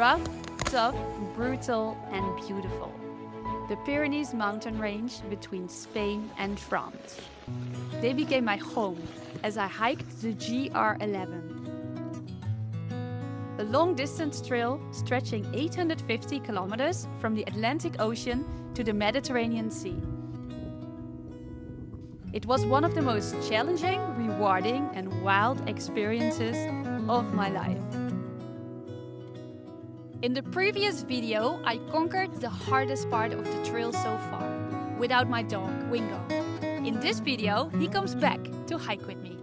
rough, tough, brutal and beautiful. The Pyrenees mountain range between Spain and France. They became my home as I hiked the GR11. A long-distance trail stretching 850 kilometers from the Atlantic Ocean to the Mediterranean Sea. It was one of the most challenging, rewarding and wild experiences of my life. In the previous video, I conquered the hardest part of the trail so far, without my dog, Wingo. In this video, he comes back to hike with me.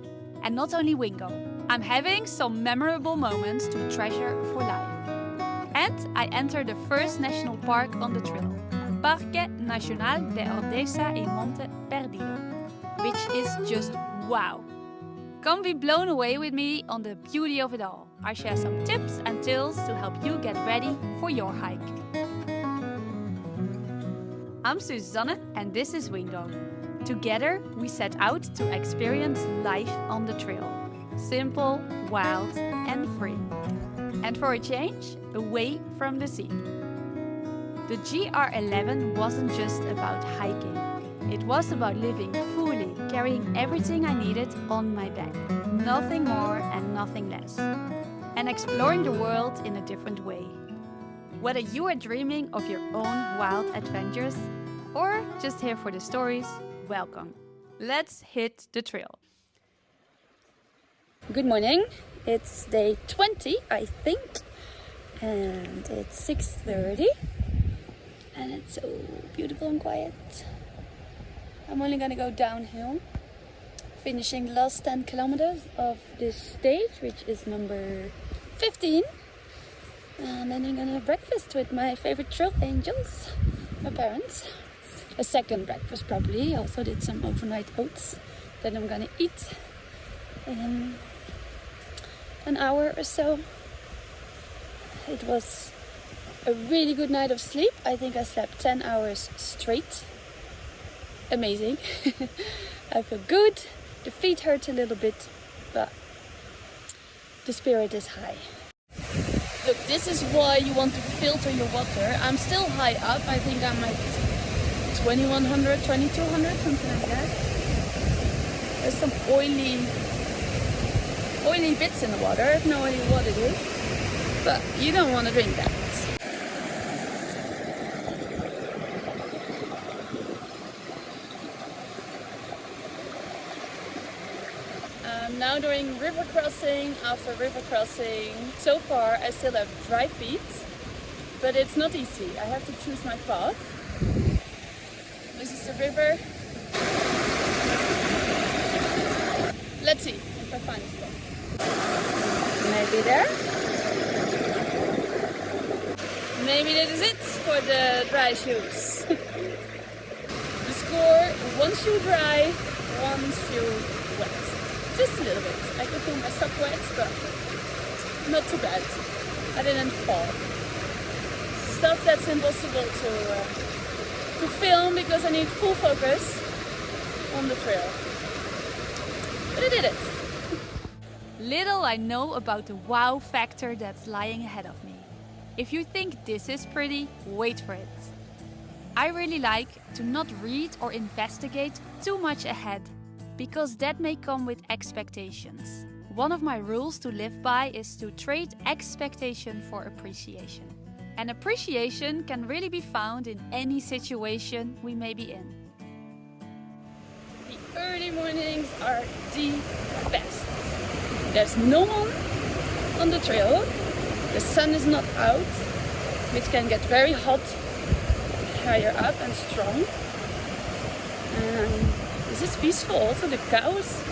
And not only Wingo, I'm having some memorable moments to treasure for life. And I enter the first national park on the trail, Parque Nacional de Ordesa y Monte Perdido, which is just wow. Come be blown away with me on the beauty of it all. I share some tips and tales to help you get ready for your hike. I'm Susanne and this is Wingo. Together we set out to experience life on the trail. Simple, wild and free. And for a change, away from the sea. The GR11 wasn't just about hiking. It was about living fully, carrying everything I needed on my back. Nothing more and nothing less. And exploring the world in a different way. Whether you are dreaming of your own wild adventures or just here for the stories, welcome. Let's hit the trail. Good morning. It's day 20, I think. And it's 6:30. And it's so beautiful and quiet. I'm only gonna go downhill, finishing the last 10 kilometers of this stage, which is number 15. And then I'm gonna have breakfast with my favorite trail angels, my parents. A second breakfast probably. Also did some overnight oats that I'm gonna eat in an hour or so. It was a really good night of sleep. I think I slept 10 hours straight. Amazing. I feel good. The feet hurt a little bit, but the spirit is high. Look, this is why you want to filter your water. I'm still high up. I think I'm at 2100, 2200, something like that. There's some oily bits in the water. I have no idea what it is, but you don't want to drink that. Now doing river crossing after river crossing. So far I still have dry feet, but it's not easy. I have to choose my path. This is the river. Let's see if I find it. Maybe there. Maybe that is it for the dry shoes. The score, one shoe dry, one shoe wet. Just a little bit. I could feel my sock wet, but not too bad. I didn't fall. Stuff that's impossible to film because I need full focus on the trail. But I did it. Little I know about the wow factor that's lying ahead of me. If you think this is pretty, wait for it. I really like to not read or investigate too much ahead, because that may come with expectations. One of my rules to live by is to trade expectation for appreciation. And appreciation can really be found in any situation we may be in. The early mornings are the best. There's no one on the trail. The sun is not out, which can get very hot higher up and strong. This is peaceful. Also the cows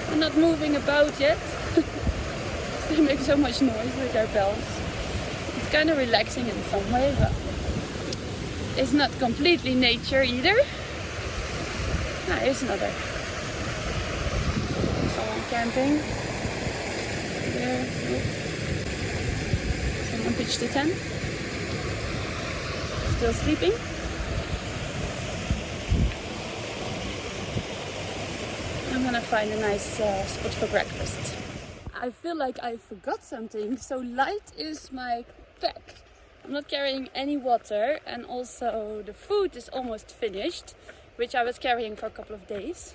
are not moving about yet. They make so much noise with their bells. It's kind of relaxing in some way, but it's not completely nature either. Ah, here's another. Someone camping. There. Someone pitched the tent. Still sleeping. I'm gonna find a nice spot for breakfast. I feel like I forgot something. So light is my pack. I'm not carrying any water, and also the food is almost finished, which I was carrying for a couple of days.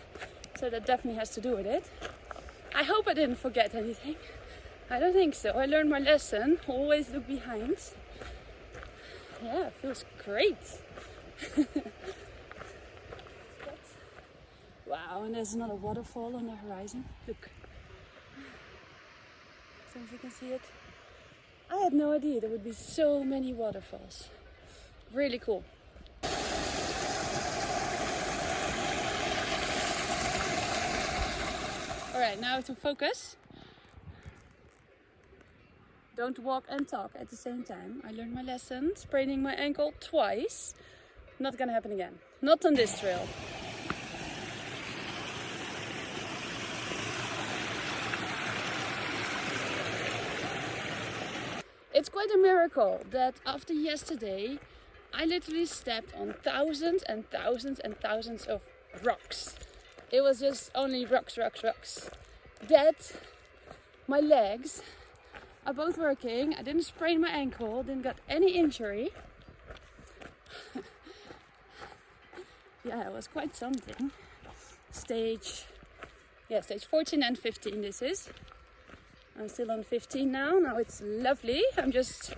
So that definitely has to do with it. I hope I didn't forget anything. I don't think so. I learned my lesson. Always look behind. Yeah, it feels great. Wow, and there's another waterfall on the horizon. Look. So as you can see it. I had no idea there would be so many waterfalls. Really cool. Alright, now to focus. Don't walk and talk at the same time. I learned my lesson, spraining my ankle twice. Not gonna happen again. Not on this trail. It's quite a miracle that after yesterday, I literally stepped on thousands and thousands and thousands of rocks. It was just only rocks, rocks, rocks. That my legs are both working. I didn't sprain my ankle, didn't get any injury. Yeah, it was quite something. Stage 14 and 15 this is. I'm still on 15 now. Now it's lovely. I'm just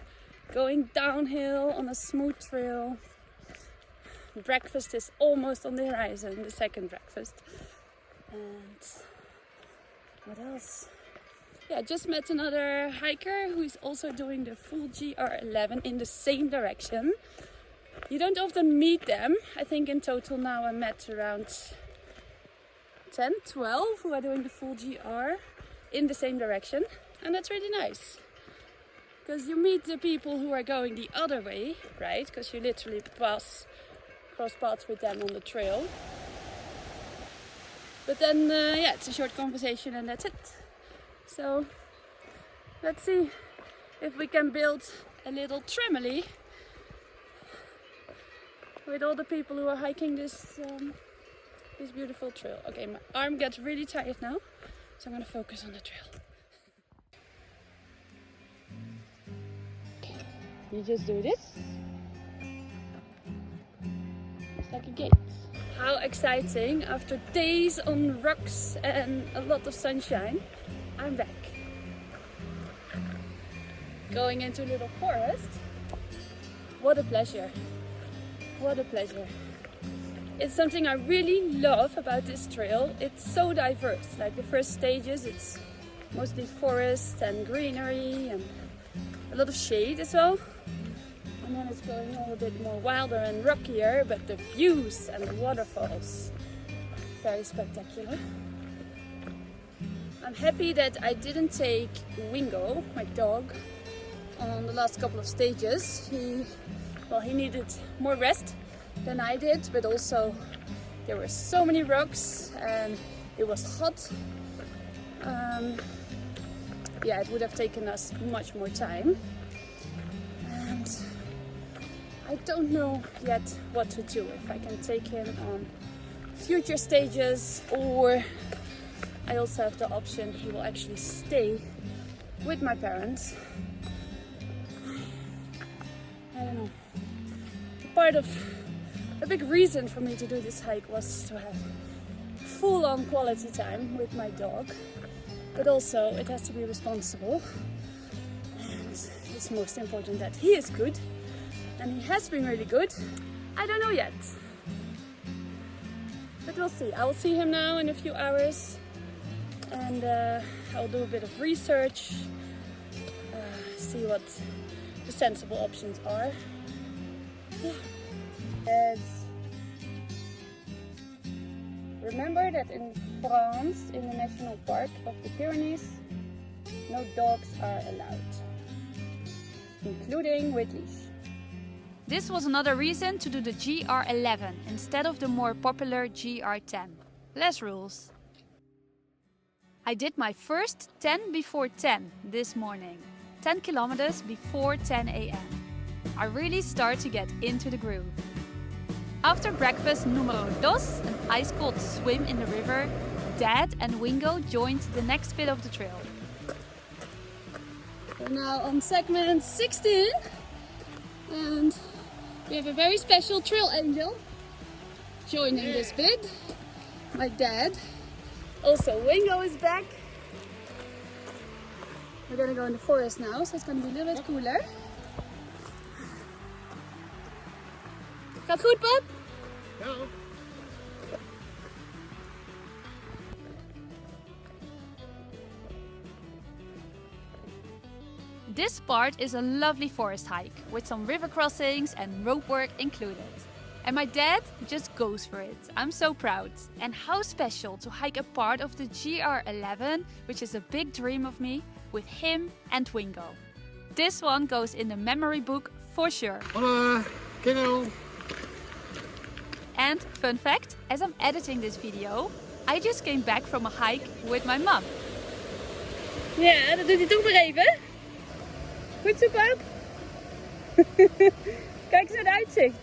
going downhill on a smooth trail. Breakfast is almost on the horizon, the second breakfast. And what else? Yeah, just met another hiker who is also doing the full GR11 in the same direction. You don't often meet them. I think in total now I met around 10, 12 who are doing the full GR in the same direction. And that's really nice. Because you meet the people who are going the other way, right? Because you literally cross paths with them on the trail. But then, yeah, it's a short conversation and that's it. So, let's see if we can build a little tramily with all the people who are hiking this beautiful trail. Okay, my arm gets really tired now, so I'm gonna focus on the trail. You just do this. It's like a gate. How exciting! After days on rocks and a lot of sunshine, I'm back. Going into a little forest. What a pleasure. What a pleasure. It's something I really love about this trail. It's so diverse. Like the first stages, it's mostly forest and greenery and a lot of shade as well. And then it's going all a bit more wilder and rockier, but the views and the waterfalls, very spectacular. I'm happy that I didn't take Wingo, my dog, on the last couple of stages. He needed more rest than I did, but also there were so many rocks and it was hot. Yeah, it would have taken us much more time. And I don't know yet what to do, if I can take him on future stages, or I also have the option he will actually stay with my parents. I don't know. A big reason for me to do this hike was to have full-on quality time with my dog, but also it has to be responsible, and it's most important that he is good, and he has been really good. I don't know yet, but we'll see. I will see him now in a few hours, and I'll do a bit of research, see what the sensible options are. Yeah. Remember that in France, in the National Park of the Pyrenees, no dogs are allowed, including with leash. This was another reason to do the GR11 instead of the more popular GR10. Less rules. I did my first 10 before 10 this morning, 10 kilometers before 10 a.m. I really start to get into the groove. After breakfast numero dos, an ice-cold swim in the river, Dad and Wingo joined the next bit of the trail. We're now on segment 16. And we have a very special trail angel joining this bit. My dad. Also Wingo is back. We're gonna go in the forest now, so it's gonna be a little bit cooler. Gaat goed, pap? Ja. This part is a lovely forest hike with some river crossings and rope work included. And my dad just goes for it. I'm so proud. And how special to hike a part of the GR11, which is a big dream of me, with him and Wingo. This one goes in the memory book for sure. Hola, kiddo. And fun fact, as I'm editing this video, I just came back from a hike with my mom. Ja, dat doet hij toch maar even. Goed zo, pap? Kijk eens naar het uitzicht.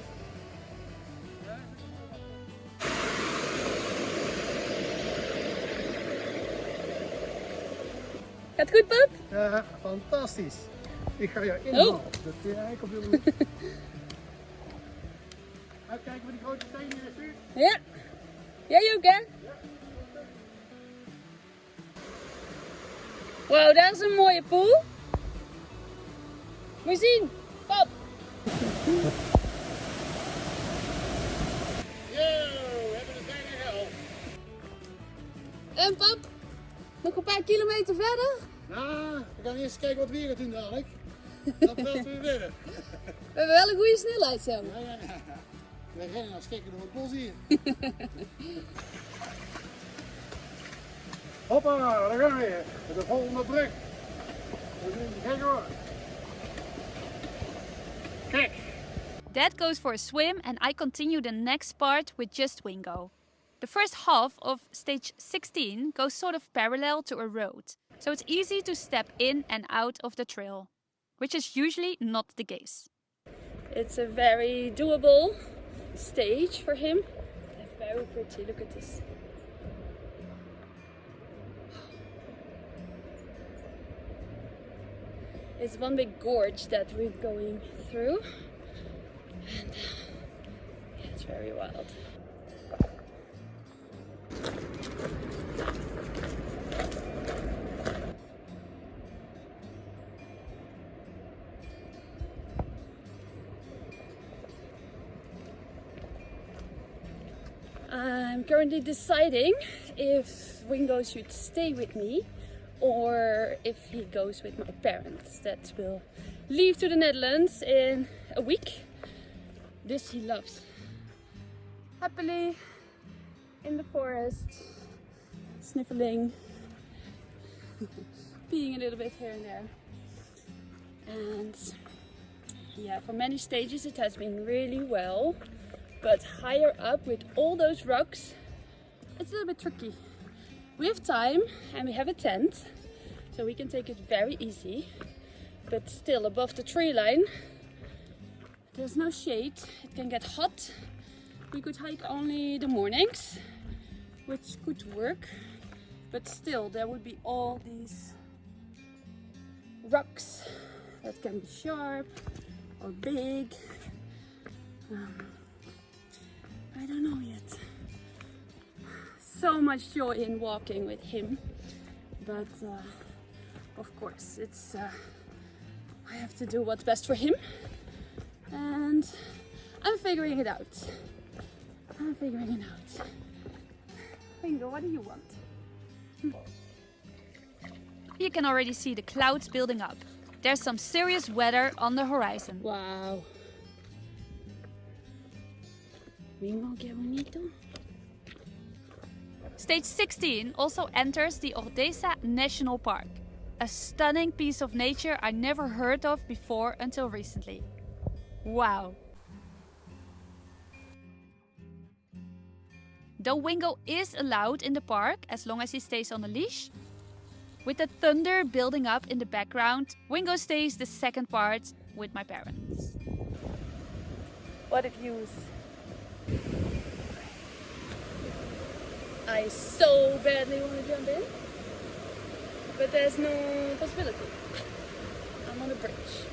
Gaat goed, pap? Ja, fantastisch. Ik ga jou inhalen. Oh. Dat ik op jullie. Uitkijken voor die grote stenen in de vuur. Ja. Jij ook, hè? Wauw, daar is een mooie pool. Moet je zien, pap. Yo, we hebben het bijna gehaald. En pap, nog een paar kilometer verder. Nou, we gaan eerst kijken wat weer gaat doen dadelijk. Dan praten we verder. We hebben wel een goede snelheid zo. Ja. We rennen als kijken door het bos hier. Hoppa, daar gaan we weer. Met de volgende brug. Kijk hoor. Kijk. Dad goes for a swim and I continue the next part with just Wingo. The first half of stage 16 goes sort of parallel to a road, so it's easy to step in and out of the trail, which is usually not the case. It's a very doable stage for him. Very pretty, look at this. It's one big gorge that we're going through. And yeah, it's very wild. I'm currently deciding if Wingo should stay with me or if he goes with my parents that will leave to the Netherlands in a week. This he loves. Happily in the forest, sniffling, peeing a little bit here and there. And yeah, for many stages it has been really well. But higher up with all those rocks, it's a little bit tricky. We have time and we have a tent, so we can take it very easy. But still above the tree line, there's no shade. It can get hot. We could hike only the mornings, which could work. But still, there would be all these rocks that can be sharp or big. I don't know yet. So much joy in walking with him, but of course it's I have to do what's best for him, and I'm figuring it out. Wingo, what do you want? You can already see the clouds building up. There's some serious weather on the horizon. Wow. Wingo, qué bonito. Stage 16 also enters the Ordesa National Park, a stunning piece of nature I never heard of before until recently. Wow! Though Wingo is allowed in the park as long as he stays on a leash, with the thunder building up in the background, Wingo stays the second part with my parents. What a views. I so badly want to jump in, but there's no possibility. I'm on a bridge.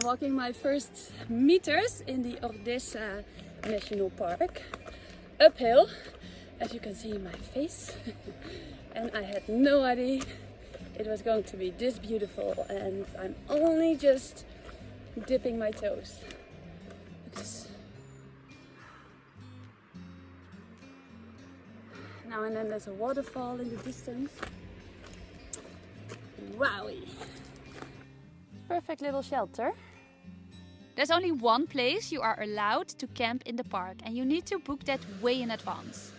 walking my first meters in the Ordesa National Park. Uphill, as you can see in my face. And I had no idea it was going to be this beautiful, and I'm only just dipping my toes. Look at this. Now and then there's a waterfall in the distance. Wowie! Perfect little shelter. There's only one place you are allowed to camp in the park, and you need to book that way in advance.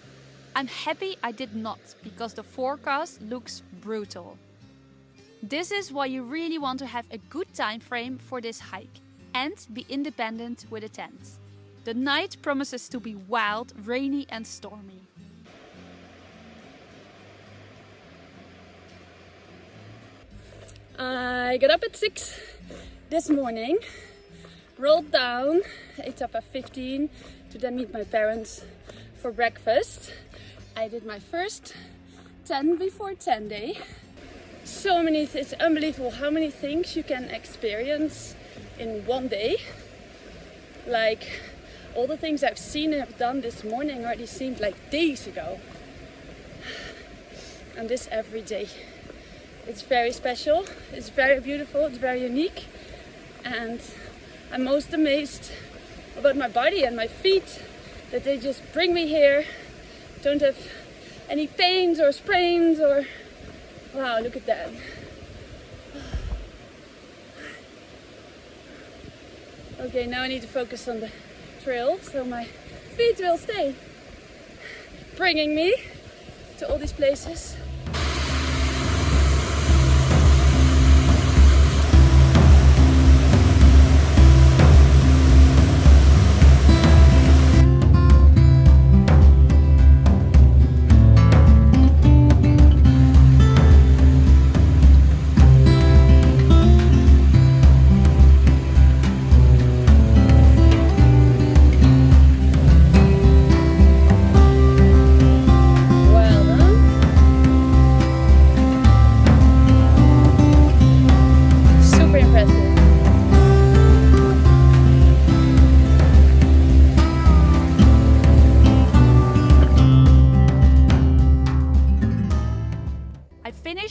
I'm happy I did not, because the forecast looks brutal. This is why you really want to have a good time frame for this hike and be independent with a tent. The night promises to be wild, rainy and stormy. I got up at 6 this morning, rolled down etapa 15 to then meet my parents for breakfast. I did my first 10 before 10 day. It's unbelievable how many things you can experience in one day. Like all the things I've seen and have done this morning already seemed like days ago. And this every day. It's very special, it's very beautiful, it's very unique. And I'm most amazed about my body and my feet, that they just bring me here. Don't have any pains or sprains or... Wow, look at that. Okay, now I need to focus on the trail so my feet will stay bringing me to all these places.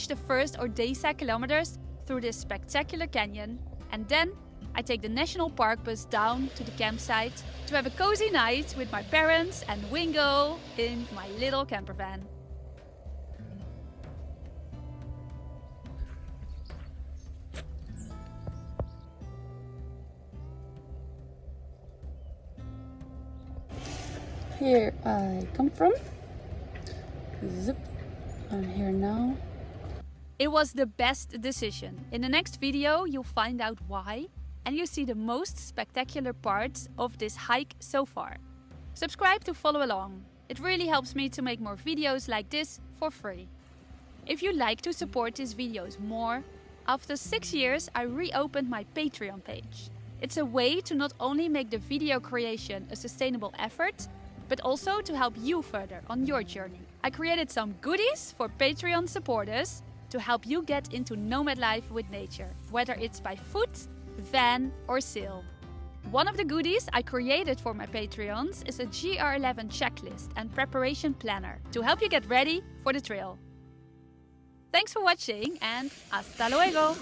The first Ordesa kilometers through this spectacular canyon, and then I take the national park bus down to the campsite to have a cozy night with my parents and Wingo in my little camper van. Here I come from. Zip. I'm here now. It was the best decision. In the next video you'll find out why, and you see the most spectacular parts of this hike so far. Subscribe to follow along. It really helps me to make more videos like this for free. If you like to support these videos more, after 6 years I reopened my Patreon page. It's a way to not only make the video creation a sustainable effort, but also to help you further on your journey. I created some goodies for Patreon supporters to help you get into nomad life with nature, whether it's by foot, van or sail. One of the goodies I created for my Patreons is a GR11 checklist and preparation planner to help you get ready for the trail. Thanks for watching and hasta luego!